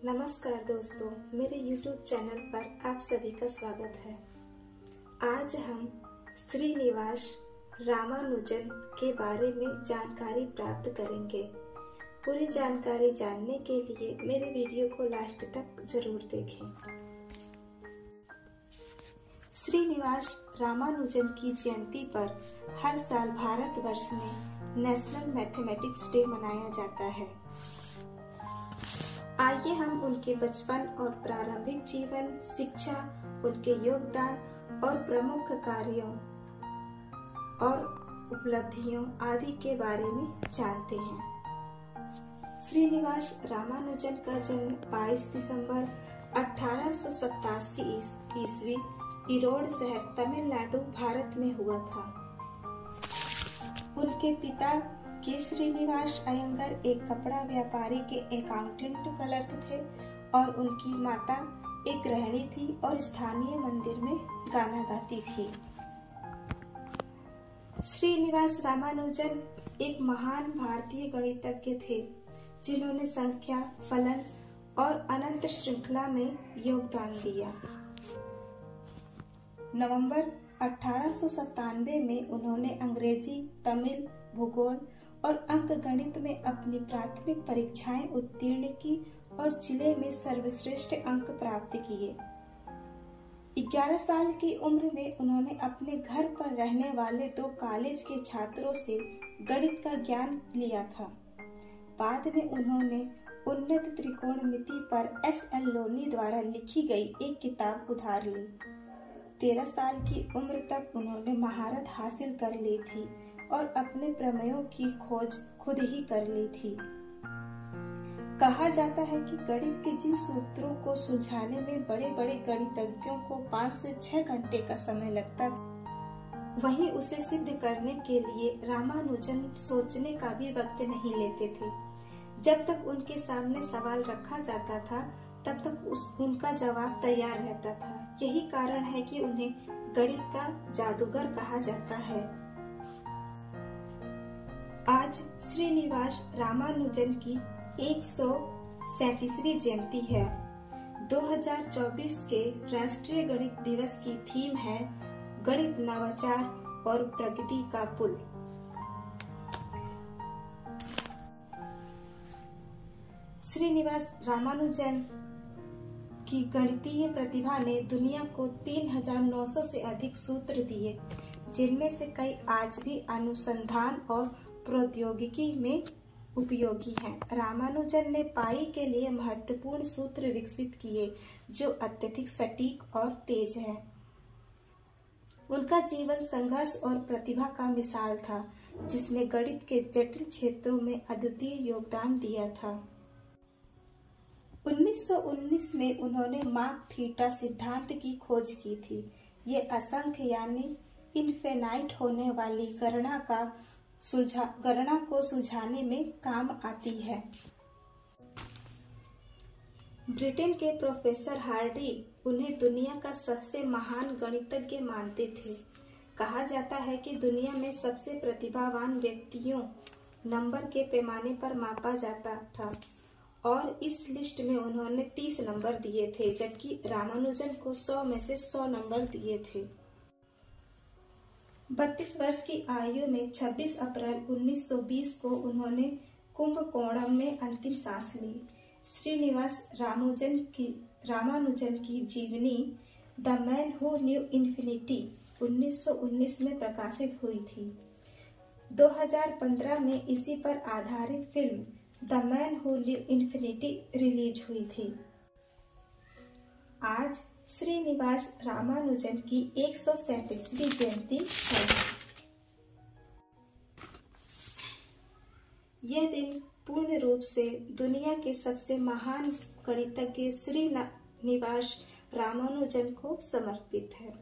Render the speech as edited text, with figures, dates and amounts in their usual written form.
नमस्कार दोस्तों, मेरे YouTube चैनल पर आप सभी का स्वागत है। आज हम श्रीनिवास रामानुजन के बारे में जानकारी प्राप्त करेंगे। पूरी जानकारी जानने के लिए मेरे वीडियो को लास्ट तक जरूर देखें। श्रीनिवास रामानुजन की जयंती पर हर साल भारतवर्ष में नेशनल मैथमेटिक्स डे मनाया जाता है। आइए हम उनके बचपन और प्रारंभिक जीवन, शिक्षा, उनके योगदान और प्रमुख कार्यों और उपलब्धियों आदि के बारे में जानते हैं। श्रीनिवास रामानुजन का जन्म 22 दिसंबर 1887 ईस्वी ईरोड शहर, तमिलनाडु, भारत में हुआ था। उनके पिता के श्रीनिवास अयंगर एक कपड़ा व्यापारी के अकाउंटेंट क्लर्क थे और उनकी माता एक गृहिणी थी और स्थानीय मंदिर में गाना गाती थी। श्रीनिवास रामानुजन एक महान भारतीय गणितज्ञ थे जिन्होंने संख्या, फलन और अनंत श्रृंखला में योगदान दिया। नवंबर 1897 में उन्होंने अंग्रेजी, तमिल, भूगोल और अंक गणित में अपनी प्राथमिक परीक्षाएं उत्तीर्ण की और जिले में सर्वश्रेष्ठ अंक प्राप्त किए। 11 साल की उम्र में उन्होंने अपने घर पर रहने वाले 2 कॉलेज के छात्रों से गणित का ज्ञान लिया था। बाद में उन्होंने उन्नत त्रिकोणमिति पर S.L. लोनी द्वारा लिखी गई एक किताब उधार ली। 13 साल की उम्र तक उन्होंने महारत हासिल कर ली थी और अपने प्रमेयों की खोज खुद ही कर ली थी। कहा जाता है कि गणित के जिन सूत्रों को सुलझाने में बड़े बड़े गणितज्ञों को 5 से 6 घंटे का समय लगता, वहीं उसे सिद्ध करने के लिए रामानुजन सोचने का भी वक्त नहीं लेते थे। जब तक उनके सामने सवाल रखा जाता था तब तक उनका जवाब तैयार रहता था। यही कारण है कि उन्हें गणित का जादूगर कहा जाता है। आज श्रीनिवास रामानुजन की 137वीं जयंती है। 2024 के राष्ट्रीय गणित दिवस की थीम है गणित, नवाचार और प्रगति का पुल। श्रीनिवास रामानुजन की गणितीय प्रतिभा ने दुनिया को 3900 से अधिक सूत्र दिए, जिनमें से कई आज भी अनुसंधान और प्रौद्योगिकी में उपयोगी हैं। रामानुजन ने पाई के लिए महत्वपूर्ण सूत्र विकसित किए जो अत्यधिक सटीक और तेज है। उनका जीवन संघर्ष और प्रतिभा का मिसाल था, जिसने गणित के जटिल क्षेत्रों में अद्वितीय योगदान दिया था। 1919 में उन्होंने माक थीटा सिद्धांत की खोज की थी। ये असंख्य यानी इनफिनाइट होने वाली गणना को सुलझाने में काम आती है। ब्रिटेन के प्रोफेसर हार्डी उन्हें दुनिया का सबसे महान गणितज्ञ मानते थे। कहा जाता है कि दुनिया में सबसे प्रतिभावान व्यक्तियों नंबर के पैमाने पर मापा जाता था और इस लिस्ट में उन्होंने 30 नंबर दिए थे, जबकि रामानुजन को 100 में से 100 नंबर दिए थे। 32 वर्ष की आयु में 26 अप्रैल 1920 को उन्होंने कुंभकोणम में अंतिम सांस ली। श्रीनिवास रामानुजन की जीवनी the man who knew infinity 1919 में प्रकाशित हुई थी। 2015 में इसी पर आधारित film the man who knew infinity release हुई थी। आज श्रीनिवास रामानुजन की 137वीं जयंती है। यह दिन पूर्ण रूप से दुनिया के सबसे महान गणितज्ञ श्रीनिवास रामानुजन को समर्पित है।